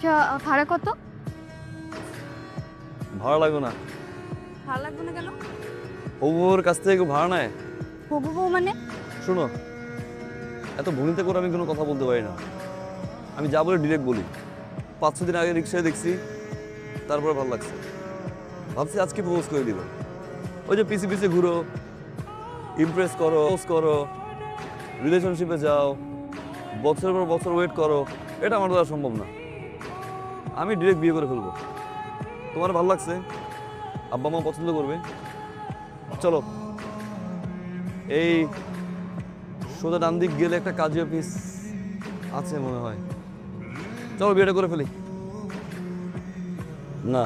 আচ্ছা ভাড়া কত? ভাড়া লাগবে না। ভাড়া লাগবে না কেন? ওর কাছ থেকে কেউ ভাড়া নেয়? হবু বউ মানে? শোনো, এত ভূমিতে করে আমি কোনো কথা বলতে পারি না। আমি যা বলে ডিরেক্ট বলি। 5-6 দিন আগে রিক্সায় দেখছি, তারপরে ভালো লাগছে, ভাবছি আজকে প্রপোজ করে দিব। ওই যে পিছে পিছে ঘুরো, ইমপ্রেস করো, পোজ করো, রিলেশনশিপে যাও, বছরের পর বছর ওয়েট করো, এটা আমার দ্বারা সম্ভব না। আমি ডিরেক্ট বিয়ে করে ফেলবো। তোমার ভালো লাগছে, আব্বা মা পছন্দ করবে, চলো। এই সোজা ডান দিক গেলে একটা কাজী অফিস আছে মনে হয়, চলো বিয়েটা করে ফেলি। না,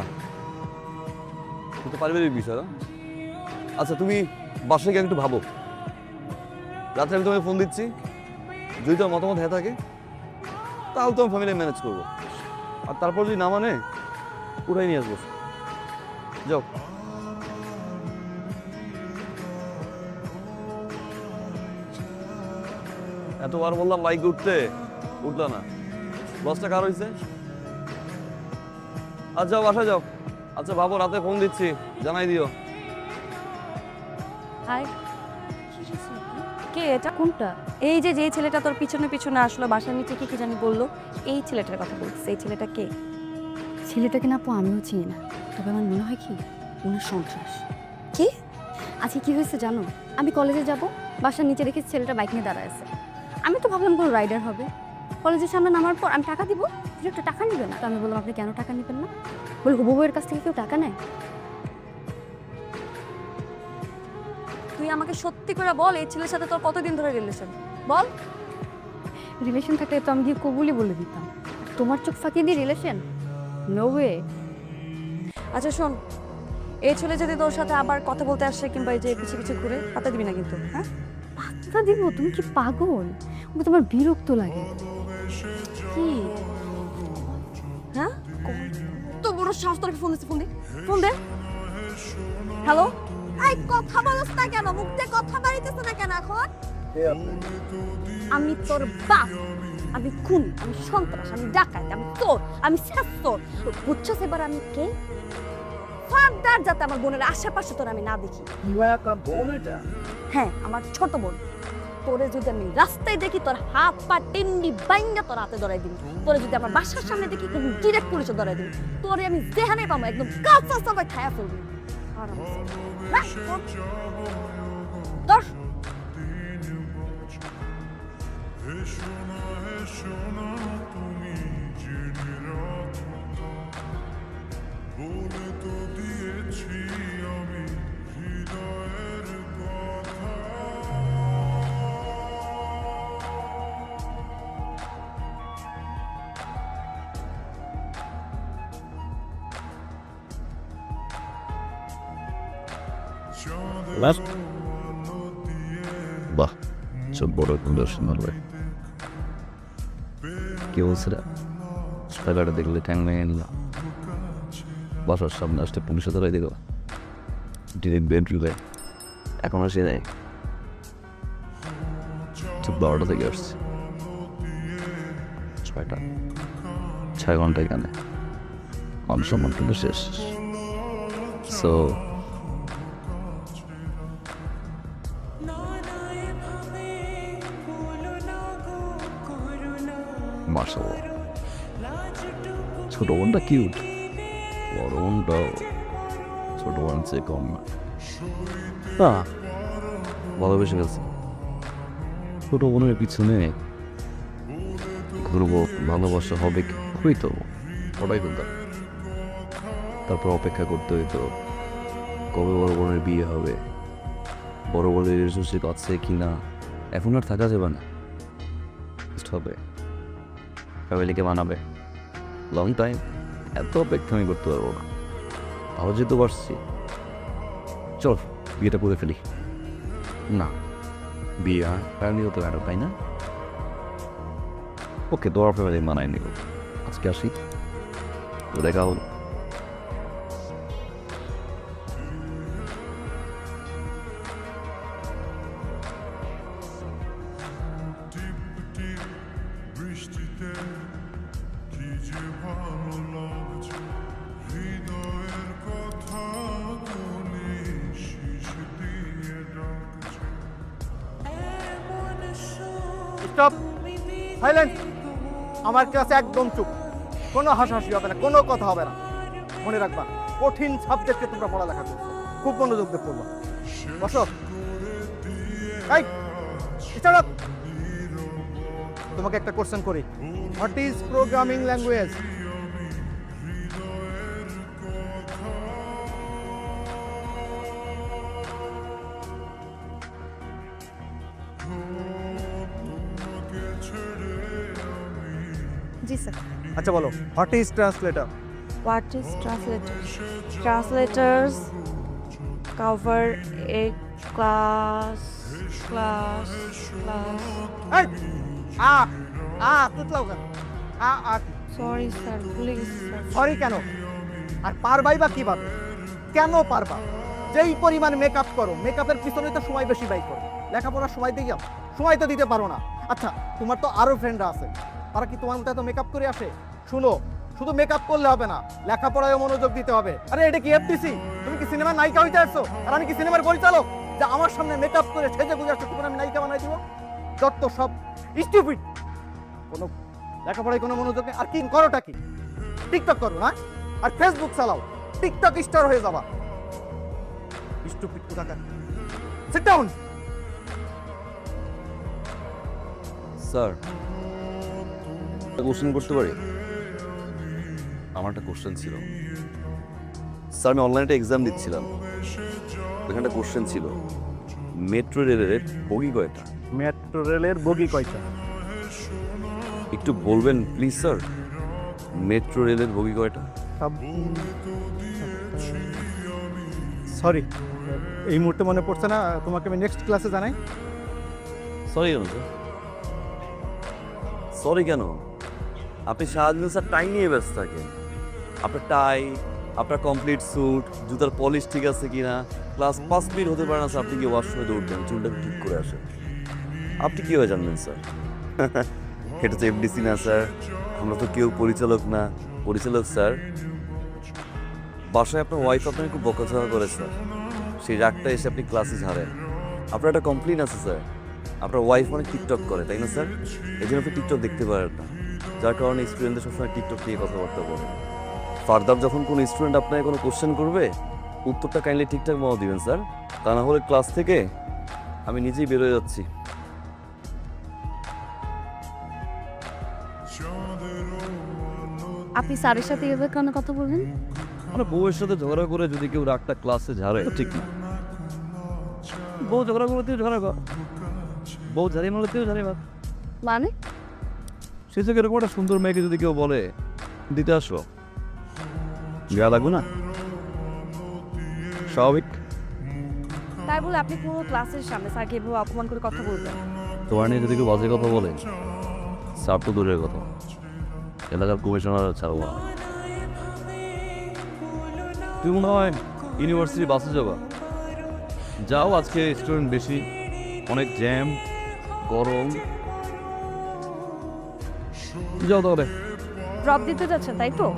কিন্তু পারিবারিক বিষয় না। আচ্ছা তুমি বাসায় গিয়ে একটু ভাবো, রাত্রে আমি তোমাকে ফোন দিচ্ছি, যদি তোমার মতামত হয়ে থাকে তাহলে তোমার ফ্যামিলি ম্যানেজ করবো, আর তারপর যদি না মানে উঠাই নিয়ে আসবো। যাও। এতবার বললাম বাইকে উঠতে, উঠলো না। লসটা কার হয়েছে? আচ্ছা যাও, বাসায় যাও। আচ্ছা ভাবো, রাতে ফোন দিচ্ছি, জানাই দিও। হাই, কে এটা? কোনটা? এই যে যে ছেলেটা তোর পিছনে পিছনে আসলো, বাসার নিচে কি কি জানি বললো, এই ছেলেটার কথা বলছিস। এই ছেলেটা কে? ছেলেটাকে না আপু আমিও চিনি না, তবে আমার মনে হয় কি উনার সন্ত্রাস। কি? আজকে কি হয়েছে জানো? আমি কলেজে যাব, বাসার নিচে দেখি ছেলেটা বাইক নিয়ে দাঁড়ায় আছে। আমি তো ভাবলাম কোনো রাইডার হবে। কলেজের সামনে নামার পর আমি টাকা দিব, কিছু একটা টাকা নেবে না। তো আমি বললাম আপনি কেন টাকা নেবেন না? বলে হবু বউয়ের কাছ থেকে কেউ টাকা নেয়? তুই আমাকে সত্যি করে বল, এই ছেলের সাথে তোর কতদিন ধরে রিলেশন? বল। রিলেশন থাকলে তো আমি গিয়ে কবুলই বলে দিতাম। তোমার চোখ ফাঁকিয়ে দিয়ে রিলেশন? No way. আচ্ছা শোন, এই ছেলে যদি তোর সাথে আবার কথা বলতে আসে কিংবা এই যে পিছে পিছে ঘুরে, পাতা দিবি না কিন্তু। হ্যাঁ, পাতা দিব? তুমি কি পাগল? ওকে তোমার বিরক্ত লাগে কি? হ্যাঁ, তো বড় সাহস, তোর ফোন দিচ্ছে, ফোন দে, ফোন দে। হ্যালো, এই কথা বলছ না কেন? মুখ দিয়ে কথা বাড়িতেছ না কেন এখন? আমি তোর বাপ, আমি খুন, আমি সন্ত্রাস, আমি ডাকাত, আমি চোর, আমি শেষচোর। বুঝছস এবার আমি কে? ফার্দার যাতে আমার বোনের আশেপাশে তোর আমি না দেখি। হ্যাঁ, আমার ছোট বোন। তোরে যদি আমি রাস্তায় দেখি, তোর হাত পা টিন্ডি বাইঙ্গা তোর হাতে ধরাই দিবি। তোরে যদি আমার বাসার সামনে দেখি, ডিরেক্ট পুলিশে ধরাই দিবি। তোরে আমি যেখানে পাবো একদম কাঁচা সবাই খায়া ফেলবি। ধর। বাহ, চোখ বড় সুন্দর ভাই। কে বলছে রে? স্পাইডারটা দেখলে ট্যাং ভেঙে নিল, বাসার সামনে আসতে পুলিশে ধরাই দিল, ডিরেক্ট বেডরুমে। এখন আসে নাই, ঠিক 12টা থেকে আসছে, 6টা, 6 ঘন্টা এখানে। মান সম্মান কিন্তু শেষ। সো মাশাআল্লাহ, ছোট বোনটা কিউট, বড় বোনটাও ছোট বোন চেয়ে কম না। ভালোবেসে গেছে। ছোট বোনের পিছনে ঘুরবো, ভালোবাসা হবে, হইতো ওটাই বলতাম। তারপর অপেক্ষা করতে হইতো কবে বড় বোনের বিয়ে হবে, বড় বোনের রিলেশনশিপ আছে কি না। এখন আর থাকা যাবে না, হবে ফ্যামিলিকে মানাবে। লং টাইম এত অপেক্ষা আমি করতে পারবো না। তাও যেহেতু পারছি, চল বিয়েটা করে ফেলি। না, বিয়ে ফ্যামিলি হতে পারো, তাই না? ওকে, তোমার ফ্যামিলি মানায় নিব। আজকে আসি, দেখা হলো। বৃষ্টিতে কি যে স্টপ, সাইলেন্ট। আমার ক্লাসে একদম চুপ, কোনো হাসাহাসি হবে না, কোনো কথা হবে না। মনে রাখবা, কঠিন সাবজেক্টে তোমরা পড়ালেখা করছো, খুব মনোযোগ দিয়ে পড়বা। বসো। এই, stand up। তোমাকে একটা কোশ্চেন করি, what is programming language? G sir. আচ্ছা বলো, what is translator? What is translator? Translators cover A class class class এই, তুতলাও কেন? সরি স্যার, ভুলে গেছি স্যার। সরি কেন? আর পারবাই বা কিভাবে? কেন পারবা? যেই পরিমাণ মেকআপ করো, মেকআপের পিছনে তো সময় বেশি ব্যয় করো। লেখাপড়ার সময় দিয়ে সময় তো দিতে পারো না। আচ্ছা, তোমার তো আরো ফ্রেন্ডরা আছে, তারা কি তোমার মতো এত মেকআপ করে আসে? শুনো, শুধু মেকআপ করলে হবে না, লেখাপড়ায় মনোযোগ দিতে হবে। আরে এটা কি এফটিসি? তুমি কি সিনেমার নায়িকা হইতে আসছো? আর আমি কি সিনেমার পরিচালক যে আমার সামনে মেকআপ করে সেজে গুজে আসছো, তোমার আমি নায়িকা বানাই দিব? যত সব স্টুপিড, কোনো লেখাপড়ায় কোনো মনোযোগ নেই। আর কি করোটা কি? টিকটক করো না, আর ফেসবুক চালাও, টিকটক স্টার হয়ে যাবা। স্টুপিড কোথাকার। Sit down. স্যার, একটা কোশ্চেন করতে পারি? আমার একটা কোশ্চেন ছিল স্যার। আমি অনলাইনে একটা এক্সাম দিচ্ছিলাম, ওখানে একটা কোশ্চেন ছিল, মেট্রো রেলের বগি কয়টা? মেট্রো রেলের বগি কয়টা? একটু বলবেন প্লিজ স্যার, মেট্রো রেলের বগি কয়টা? সরি, এই মুহূর্তে মনে পড়ছে না, তোমাকে আমি নেক্সট ক্লাসে জানাই। সরি কেন স্যার? সরি কেন? আপনি সারাদিন স্যার টাই নিয়ে ব্যস্ত থাকেন। আপনার টাই, আপনার কমপ্লিট স্যুট, জুতার পলিশ ঠিক আছে কিনা, ক্লাস 5 মিনিট হতে পারে না স্যার আপনি কি ওয়াশরুমে দৌড়বেন, চুলটাকে ঠিক করে আসেন। আপনি কীভাবে জানবেন স্যার? এটা তো এফডিসি না স্যার, আমরা তো কেউ পরিচালক না। পরিচালক স্যার, বাসায় আপনার ওয়াইফ আপনাকে খুব বকাঝকা করে স্যার, সেই রাগটা এসে আপনি ক্লাসে ঝাড়েন। আপনার একটা কমপ্লেন আছে স্যার, আপনার ওয়াইফ অনেক টিকটক করে, তাই না স্যার? এই জন্য আপনি টিকটক দেখতে পারেন না, যার কারণে স্টুডেন্টদের সবসময় টিকটক নিয়ে কথাবার্তা বলেন। ফার্দার যখন কোনো স্টুডেন্ট আপনাকে কোনো কোশ্চেন করবে, উত্তরটা কাইন্ডলি ঠিকঠাক মতো দিবেন স্যার, তা না হলে ক্লাস থেকে আমি নিজেই বেরোয় যাচ্ছি। আপনি স্যারের সাথে এভাবে কেন কথা বলবেন? মানে বউয়ের সাথে ঝগড়া করে যদি কেউ রাগটা ক্লাসে ঝাড়ে তো ঠিক না। বউ ঝগড়া করতেও ঝগড়া কর, বউ ঝাড়িয়ে মারতেও ঝাড়িয়ে মার। মানে সে থেকে এরকম একটা সুন্দর মেয়েকে যদি কেউ বলে দিতে আসো, গা লাগবে না? স্বাভাবিক। তাই বলে আপনি পুরো ক্লাসের সামনে স্যারকে এভাবে অপমান করে কথা বলবেন? তোমার নিয়ে যদি কেউ বাজে কথা বলে, স্যার তো দূরের কথা, এলাকার কমিশনার ছাড়বো না। তুমি মনে হয় ইউনিভার্সিটি বাসে যাবা, যাও, আজকে স্টুডেন্ট বেশি, অনেক জ্যাম, গরম, যাও তাহলে। ড্রপ দিতে যাচ্ছেন তাই তো?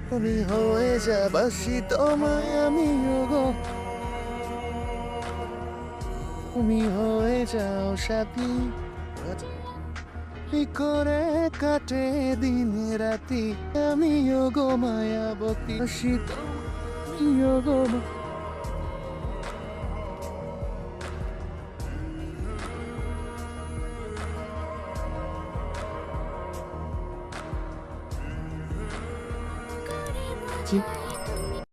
তুমি হয়ে যাবাসি তোমায় আমি গো, তুমি হয়ে যাও সাথী, কি করে কাটে দিন রাতি, আমি গো মায়াবতী শীত গো। জি